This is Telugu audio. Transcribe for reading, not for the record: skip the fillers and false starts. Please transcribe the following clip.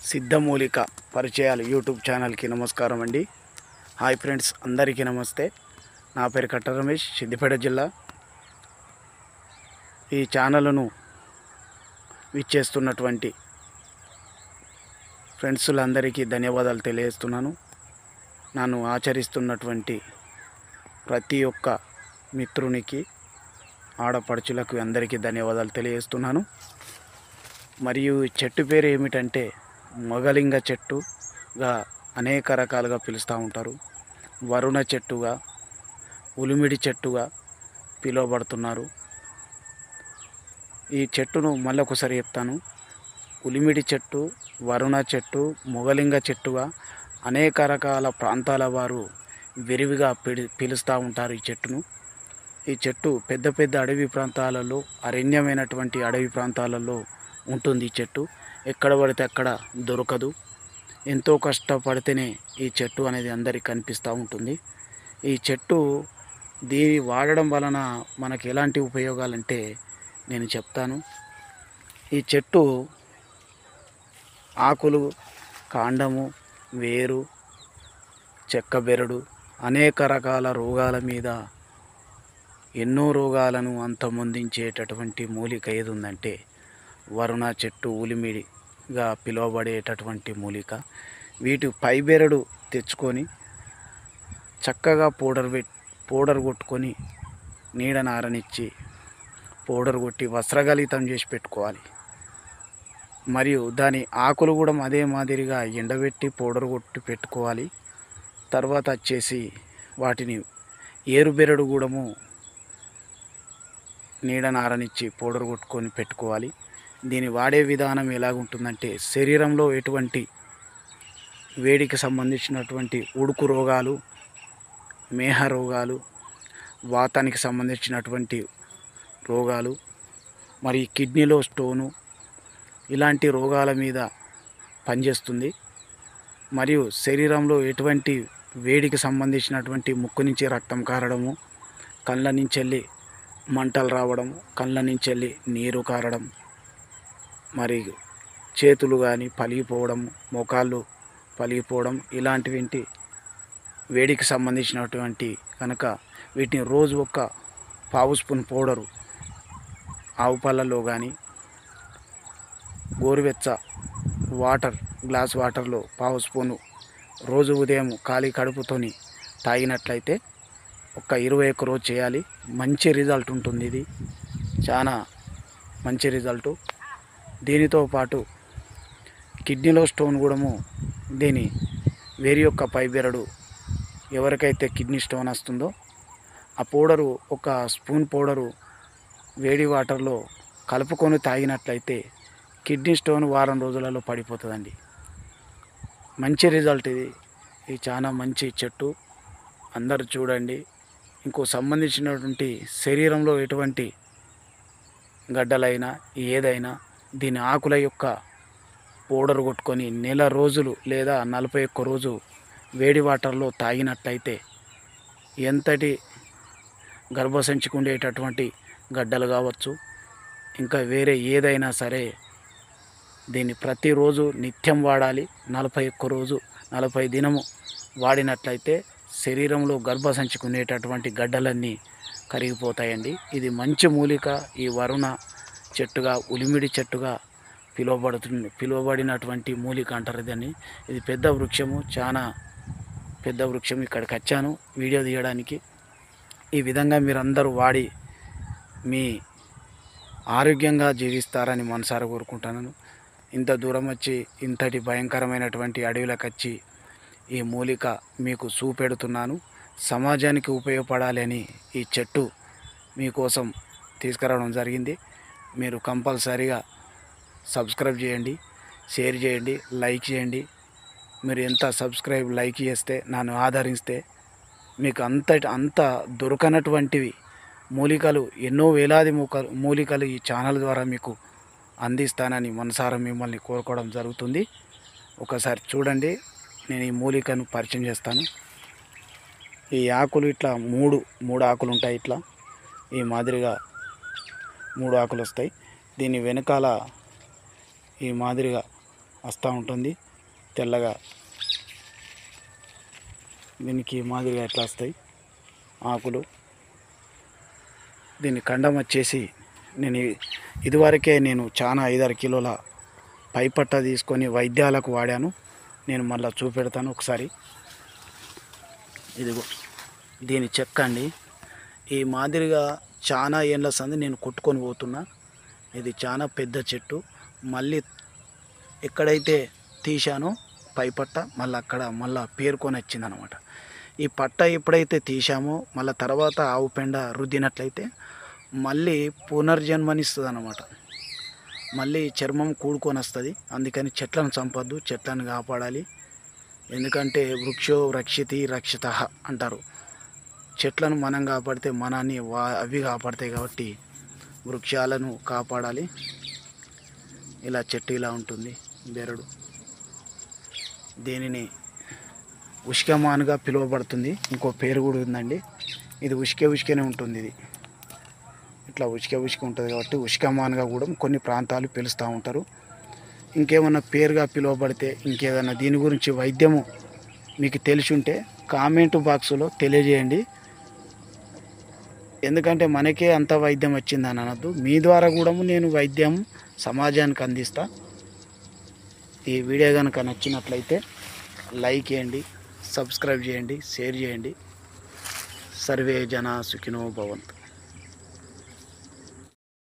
సిద్ధమూలిక పరిచయాలు యూట్యూబ్ ఛానల్కి నమస్కారం అండి. హాయ్ ఫ్రెండ్స్, అందరికీ నమస్తే. నా పేరు కట్ట రమేష్, సిద్దిపేట జిల్లా. ఈ ఛానల్ను విచ్చేస్తున్నటువంటి ఫ్రెండ్స్లందరికీ ధన్యవాదాలు తెలియజేస్తున్నాను. నన్ను ఆచరిస్తున్నటువంటి ప్రతి ఒక్క మిత్రునికి, ఆడపడుచులకు అందరికీ ధన్యవాదాలు తెలియజేస్తున్నాను. మరియు ఈ చెట్టు పేరు ఏమిటంటే మొగలింగ చెట్టుగా అనేక రకాలుగా పిలుస్తూ ఉంటారు. వరుణ చెట్టుగా, ఉలిమిడి చెట్టుగా పిలువబడుతున్నారు. ఈ చెట్టును మళ్ళొకసారి చెప్తాను. ఉలిమిడి చెట్టు, వరుణ చెట్టు, మొగలింగ చెట్టుగా అనేక రకాల ప్రాంతాల వారు విరివిగా పిలుస్తూ ఉంటారు ఈ చెట్టును. ఈ చెట్టు పెద్ద పెద్ద అడవి ప్రాంతాలలో, అరణ్యమైనటువంటి అడవి ప్రాంతాలలో ఉంటుంది. ఈ చెట్టు ఎక్కడ పడితే అక్కడ దొరకదు. ఎంతో కష్టపడితేనే ఈ చెట్టు అనేది అందరికి కనిపిస్తూ ఉంటుంది. ఈ చెట్టు దీన్ని వాడడం వలన మనకు ఎలాంటి ఉపయోగాలంటే నేను చెప్తాను. ఈ చెట్టు ఆకులు, కాండము, వేరు, చెక్క బెరడు అనేక రకాల రోగాల మీద, ఎన్నో రోగాలను అంతమొందించేటటువంటి మూలిక ఏది ఉందంటే వరుణ చెట్టు, ఉలిమిడిగా పిలువబడేటటువంటి మూలిక. వీటి పైబెరడు తెచ్చుకొని చక్కగా పౌడర్ కొట్టుకొని నీడను ఆరనిచ్చి పౌడర్ కొట్టి వస్త్రగలితం చేసి పెట్టుకోవాలి. మరియు దాని ఆకులు కూడా అదే మాదిరిగా ఎండబెట్టి పౌడర్ కొట్టి పెట్టుకోవాలి. తర్వాత వచ్చేసి వాటిని ఏరుబెరడు కూడాము నీడను ఆరనిచ్చి పౌడర్ కొట్టుకొని పెట్టుకోవాలి. దీన్ని వాడే విధానం ఎలాగుంటుందంటే శరీరంలో ఎటువంటి వేడికి సంబంధించినటువంటి ఉడుకు రోగాలు, మేహ రోగాలు, వాతానికి సంబంధించినటువంటి రోగాలు, మరి కిడ్నీలో స్టోను ఇలాంటి రోగాల మీద పనిచేస్తుంది. మరియు శరీరంలో ఎటువంటి వేడికి సంబంధించినటువంటి ముక్కు నుంచి రక్తం కారడము, కళ్ళ నుంచి వెళ్ళి మంటలు రావడం, కళ్ళ నుంచి వెళ్ళి నీరు కారడం, మరి చేతులు కానీ పలిగిపోవడం, మోకాళ్ళు పలిగిపోవడం ఇలాంటివి వేడికి సంబంధించినటువంటి కనుక వీటిని రోజు ఒక పావు స్పూన్ పౌడరు ఆవు పాలల్లో కానీ గోరువెచ్చ వాటర్, గ్లాస్ వాటర్లో పావు స్పూను రోజు ఉదయం ఖాళీ కడుపుతోని తాగినట్లయితే ఒక 21 రోజు చేయాలి. మంచి రిజల్ట్ ఉంటుంది. ఇది చాలా మంచి రిజల్టు. దీనితో పాటు కిడ్నీలో స్టోన్ కూడాము దీని వేరి యొక్క పైబెరడు ఎవరికైతే కిడ్నీ స్టోన్ వస్తుందో ఆ పౌడరు, ఒక స్పూన్ పౌడరు వేడి వాటర్లో కలుపుకొని తాగినట్లయితే కిడ్నీ స్టోన్ వారం రోజులలో పడిపోతుందండి. మంచి రిజల్ట్ ఇది. ఇది చాలా మంచి చెట్టు, అందరూ చూడండి. ఇంకో సంబంధించినటువంటి శరీరంలో ఎటువంటి గడ్డలైనా ఏదైనా దీని ఆకుల యొక్క పౌడర్ కొట్టుకొని నెల రోజులు లేదా 41 రోజు వేడి వాటర్లో తాగినట్లయితే ఎంతటి గర్భసంచికి ఉండేటటువంటి గడ్డలు కావచ్చు, ఇంకా వేరే ఏదైనా సరే దీన్ని ప్రతిరోజు నిత్యం వాడాలి. 40 దినము వాడినట్లయితే శరీరంలో గర్భసంచికి ఉండేటటువంటి గడ్డలన్నీ కరిగిపోతాయండి. ఇది మంచి మూలిక. ఈ వరుణ చెట్టుగా, ఉలిమిడి చెట్టుగా పిలువబడినటువంటి మూలిక అంటారు దాన్ని. ఇది పెద్ద వృక్షము, చాలా పెద్ద వృక్షం. ఇక్కడికి వచ్చాను వీడియో తీయడానికి. ఈ విధంగా మీరందరూ వాడి మీ ఆరోగ్యంగా జీవిస్తారని మనసారా కోరుకుంటున్నాను. ఇంత దూరం వచ్చి ఇంతటి భయంకరమైనటువంటి అడవిలోకి వచ్చి ఈ మూలిక మీకు చూపెడుతున్నాను. సమాజానికి ఉపయోగపడాలి అని ఈ చెట్టు మీకోసం తీసుకురావడం జరిగింది. మీరు కంపల్సరీగా సబ్స్క్రైబ్ చేయండి, షేర్ చేయండి, లైక్ చేయండి. మీరు ఎంత సబ్స్క్రైబ్, లైక్ చేస్తే, నన్ను ఆదరిస్తే మీకు అంత దొరకనటువంటివి మూలికలు, ఎన్నో వేలాది మూలికలు ఈ ఛానల్ ద్వారా మీకు అందిస్తానని మనసారా మిమ్మల్ని కోరుకోవడం జరుగుతుంది. ఒకసారి చూడండి, నేను ఈ మూలికను పరిచయం చేస్తాను. ఈ ఆకులు ఇట్లా మూడు ఆకులు ఉంటాయి. ఇట్లా ఈ మాదిరిగా 3 ఆకులు వస్తాయి. దీని వెనకాల ఈ మాదిరిగా వస్తూ ఉంటుంది తెల్లగా. దీనికి మాదిరిగా ఎట్లా వస్తాయి ఆకులు. దీని కండం వచ్చేసి నేను ఇదివరకే చాలా 5-6 కిలోల పైపట్ట తీసుకొని వైద్యాలకు వాడాను. నేను మళ్ళీ చూపెడతాను ఒకసారి. ఇదిగో దీని చెక్క అండి. ఈ మాదిరిగా చాలా ఏళ్ళ సంది నేను కొట్టుకొని పోతున్నా. ఇది చాలా పెద్ద చెట్టు. మళ్ళీ ఎక్కడైతే తీశానో పైపట్ట మళ్ళీ పేరుకొని వచ్చిందనమాట. ఈ పట్ట ఎప్పుడైతే తీసామో మళ్ళీ తర్వాత ఆవు పెండ రుద్దినట్లయితే మళ్ళీ పునర్జన్మనిస్తుంది అన్నమాట. మళ్ళీ చర్మం కూడుకొని వస్తుంది. అందుకని చెట్లను చంపొద్దు, చెట్లను కాపాడాలి. ఎందుకంటే వృక్షో రక్షితి రక్షిత అంటారు. చెట్లను మనం కాపాడితే మనల్ని అవి కాపాడతాయి. కాబట్టి వృక్షాలను కాపాడాలి. ఇలా చెట్టు ఇలా ఉంటుంది బెరడు. దీనిని ఉష్కమానుగా పిలువబడుతుంది. ఇంకో పేరు కూడా ఉందండి. ఇది ఉష్కనే ఉంటుంది. ఇది ఇట్లా ఉష్క ఉంటుంది కాబట్టి ఉష్కమానుగా కూడా కొన్ని ప్రాంతాలు పిలుస్తూ ఉంటారు. ఇంకేమన్నా పేరుగా పిలువబడితే ఇంకేదన్నా దీని గురించి వైద్యము మీకు తెలిసి ఉంటే కామెంట్ బాక్స్లో తెలియజేయండి. ఎందుకంటే మనకే అంత వైద్యం వచ్చిందని అనద్దు. మీ ద్వారా కూడా నేను వైద్యం సమాజానికి అందిస్తా. ఈ వీడియో కనుక నచ్చినట్లయితే లైక్ చేయండి, సబ్స్క్రైబ్ చేయండి, షేర్ చేయండి. సర్వే జన సుఖినో భవంతు.